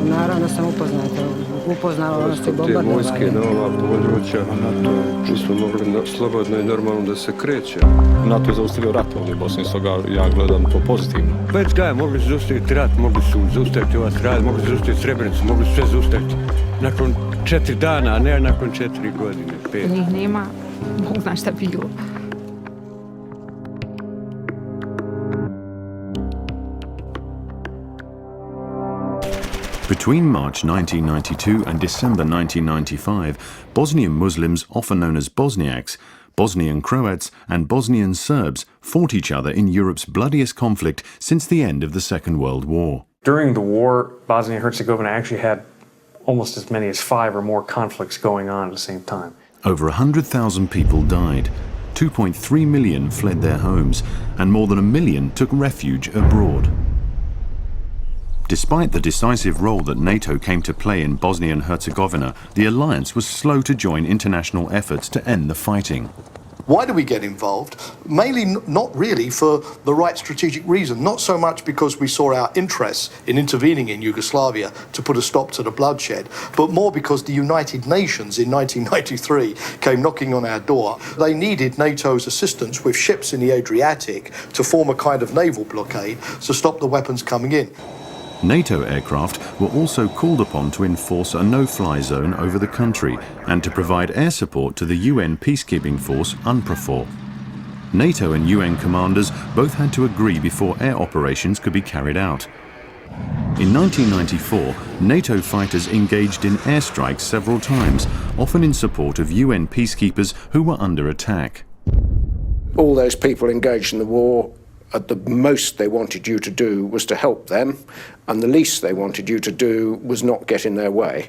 Naravno da sam upoznala se bombardovanje. Te vojske na ova područja, nismo mogli slobodno i normalno da se kreće. NATO je zaustavio rat ovdje u Bosni, stoga ja gledam to pozitivno. Već da je, mogli su zaustaviti rat, mogli su zaustaviti ovaj rat, mogli su zaustaviti Srebrenicu, mogli su sve zaustaviti. Nakon 4 dana, a ne nakon 4 godine, 5. Njih nema, Bog zna šta bilo. Between March 1992 and December 1995, Bosnian Muslims, often known as Bosniaks, Bosnian Croats and Bosnian Serbs fought each other in Europe's bloodiest conflict since the end of the Second World War. During the war, Bosnia and Herzegovina actually had almost as many as 5 or more conflicts going on at the same time. Over 100,000 people died, 2.3 million fled their homes, and more than 1 million took refuge abroad. Despite the decisive role that NATO came to play in Bosnia and Herzegovina, the alliance was slow to join international efforts to end the fighting. Why do we get involved? Mainly not really for the right strategic reason, not so much because we saw our interests in intervening in Yugoslavia to put a stop to the bloodshed, but more because the United Nations in 1993 came knocking on our door. They needed NATO's assistance with ships in the Adriatic to form a kind of naval blockade to stop the weapons coming in. NATO aircraft were also called upon to enforce a no-fly zone over the country and to provide air support to the UN peacekeeping force UNPROFOR. NATO and UN commanders both had to agree before air operations could be carried out. In 1994, NATO fighters engaged in airstrikes several times, often in support of UN peacekeepers who were under attack. All those people engaged in the war, at the most they wanted you to do was to help them, and the least they wanted you to do was not get in their way.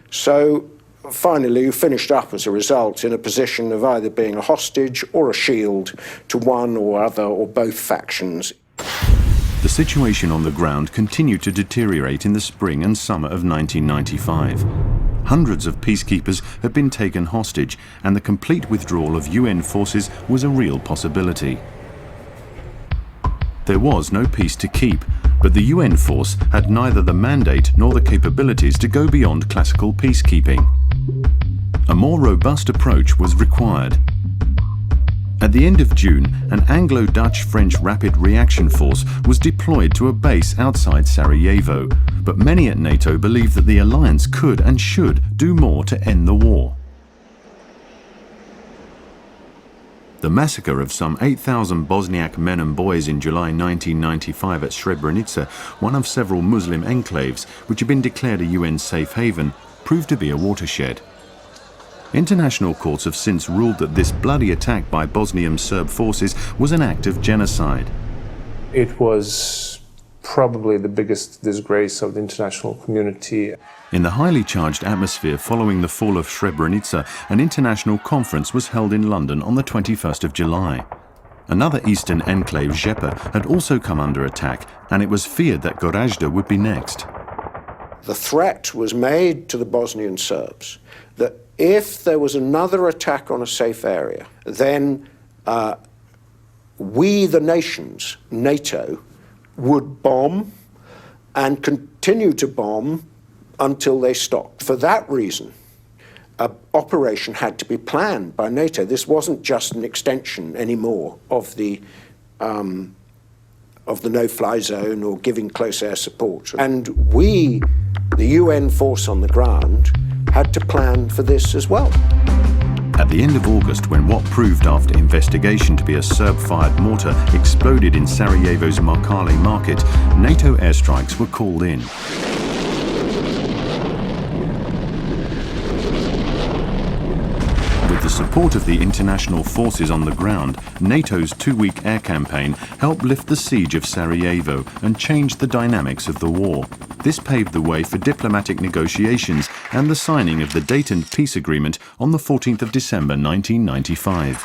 So finally you finished up as a result in a position of either being a hostage or a shield to one or other or both factions. The situation on the ground continued to deteriorate in the spring and summer of 1995. Hundreds of peacekeepers had been taken hostage, and the complete withdrawal of UN forces was a real possibility. There was no peace to keep, but the UN force had neither the mandate nor the capabilities to go beyond classical peacekeeping. A more robust approach was required. At the end of June, an Anglo-Dutch-French rapid reaction force was deployed to a base outside Sarajevo, but many at NATO believed that the alliance could and should do more to end the war. The massacre of some 8,000 Bosniak men and boys in July 1995 at Srebrenica, one of several Muslim enclaves which had been declared a UN safe haven, proved to be a watershed. International courts have since ruled that this bloody attack by Bosnian Serb forces was an act of genocide. It was probably the biggest disgrace of the international community. In the highly charged atmosphere following the fall of Srebrenica, an international conference was held in London on the 21st of July. Another eastern enclave, Žepa, had also come under attack, and it was feared that Gorazda would be next. The threat was made to the Bosnian Serbs that if there was another attack on a safe area, then we, the nations, NATO, would bomb and continue to bomb until they stopped. For that reason, an operation had to be planned by NATO. This wasn't just an extension anymore of the no-fly zone or giving close air support. And we, the UN force on the ground, had to plan for this as well. At the end of August, when what proved after investigation to be a Serb-fired mortar exploded in Sarajevo's Markale market, NATO airstrikes were called in. With the support of the international forces on the ground, NATO's 2-week air campaign helped lift the siege of Sarajevo and changed the dynamics of the war. This paved the way for diplomatic negotiations and the signing of the Dayton peace agreement on the 14th of December 1995.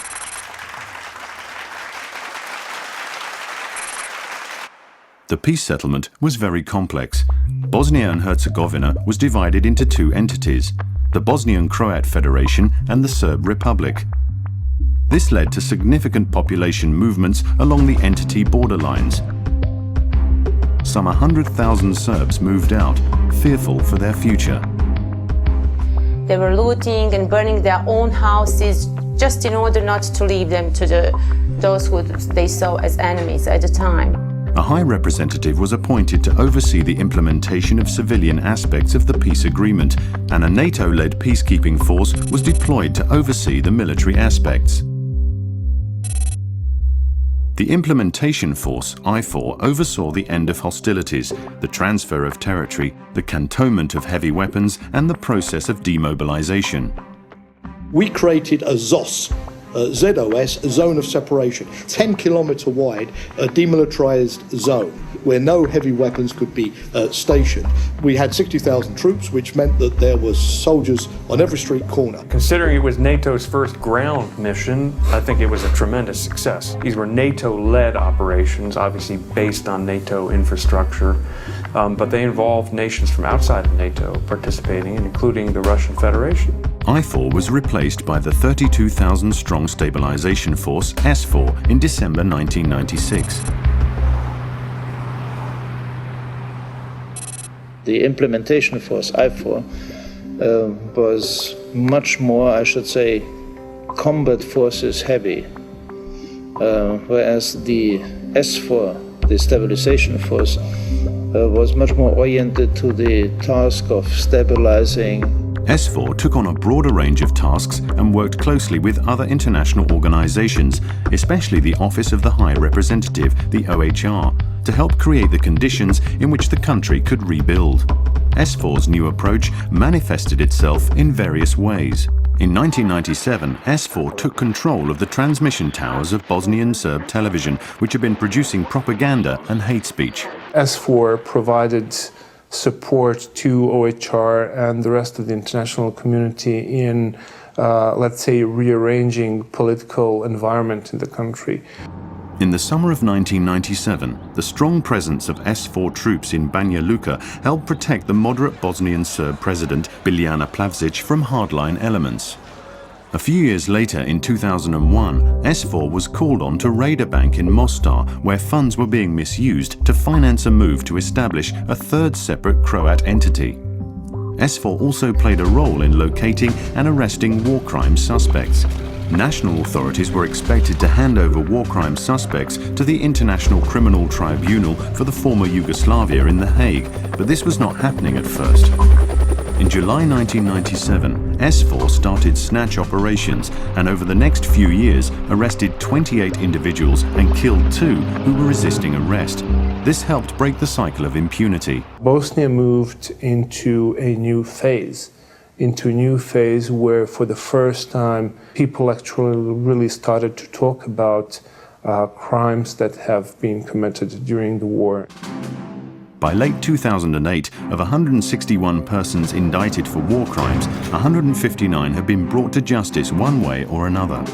The peace settlement was very complex. Bosnia and Herzegovina was divided into 2 entities, the Bosnian Croat Federation and the Serb Republic. This led to significant population movements along the entity borderlines. some 100,000 Serbs moved out, fearful for their future. They were looting and burning their own houses just in order not to leave them to those who they saw as enemies at the time. A High Representative was appointed to oversee the implementation of civilian aspects of the peace agreement, and a NATO-led peacekeeping force was deployed to oversee the military aspects. The Implementation Force, IFOR, oversaw the end of hostilities, the transfer of territory, the cantonment of heavy weapons, and the process of demobilization. We created a ZOS, ZOS, a zone of separation, 10-kilometre wide, a demilitarised zone where no heavy weapons could be stationed. We had 60,000 troops, which meant that there was soldiers on every street corner. Considering it was NATO's first ground mission, I think it was a tremendous success. These were NATO-led operations, obviously based on NATO infrastructure, but they involved nations from outside of NATO participating, including the Russian Federation. IFOR was replaced by the 32,000-strong Stabilization Force, SFOR, in December 1996. The Implementation Force, IFOR, was much more, I should say, combat forces heavy, whereas the SFOR, the Stabilization Force, was much more oriented to the task of stabilizing. SFOR took on a broader range of tasks and worked closely with other international organizations, especially the Office of the High Representative, the OHR, to help create the conditions in which the country could rebuild. SFOR's new approach manifested itself in various ways. In 1997, SFOR took control of the transmission towers of Bosnian Serb television, which had been producing propaganda and hate speech. SFOR provided support to OHR and the rest of the international community in, let's say, rearranging political environment in the country. In the summer of 1997, the strong presence of SFOR troops in Banja Luka helped protect the moderate Bosnian Serb president Biljana Plavsic from hardline elements. A few years later, in 2001, SFOR was called on to raid a bank in Mostar where funds were being misused to finance a move to establish a third separate Croat entity. SFOR also played a role in locating and arresting war crime suspects. National authorities were expected to hand over war crime suspects to the International Criminal Tribunal for the former Yugoslavia in The Hague, but this was not happening at first. In July 1997, SFOR started snatch operations and over the next few years arrested 28 individuals and killed 2 who were resisting arrest. This helped break the cycle of impunity. Bosnia moved into a new phase where for the first time people actually really started to talk about crimes that have been committed during the war. By late 2008, of 161 persons indicted for war crimes, 159 have been brought to justice one way or another.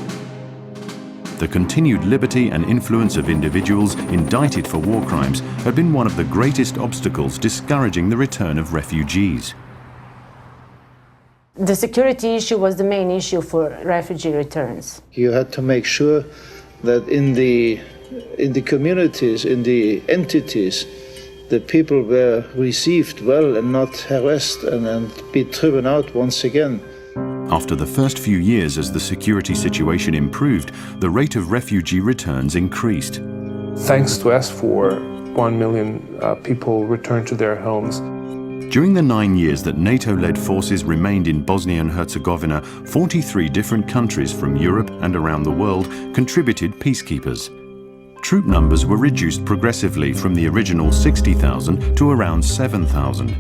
The continued liberty and influence of individuals indicted for war crimes had been one of the greatest obstacles discouraging the return of refugees. The security issue was the main issue for refugee returns. You had to make sure that in the communities, in the entities, the people were received well and not harassed and be driven out once again. After the first few years as the security situation improved, the rate of refugee returns increased. Thanks to SFOR, 1 million people returned to their homes. During the 9 years that NATO-led forces remained in Bosnia and Herzegovina, 43 different countries from Europe and around the world contributed peacekeepers. Troop numbers were reduced progressively from the original 60,000 to around 7,000.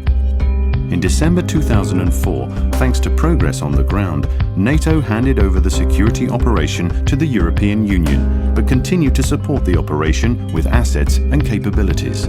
In December 2004, thanks to progress on the ground, NATO handed over the security operation to the European Union, but continued to support the operation with assets and capabilities.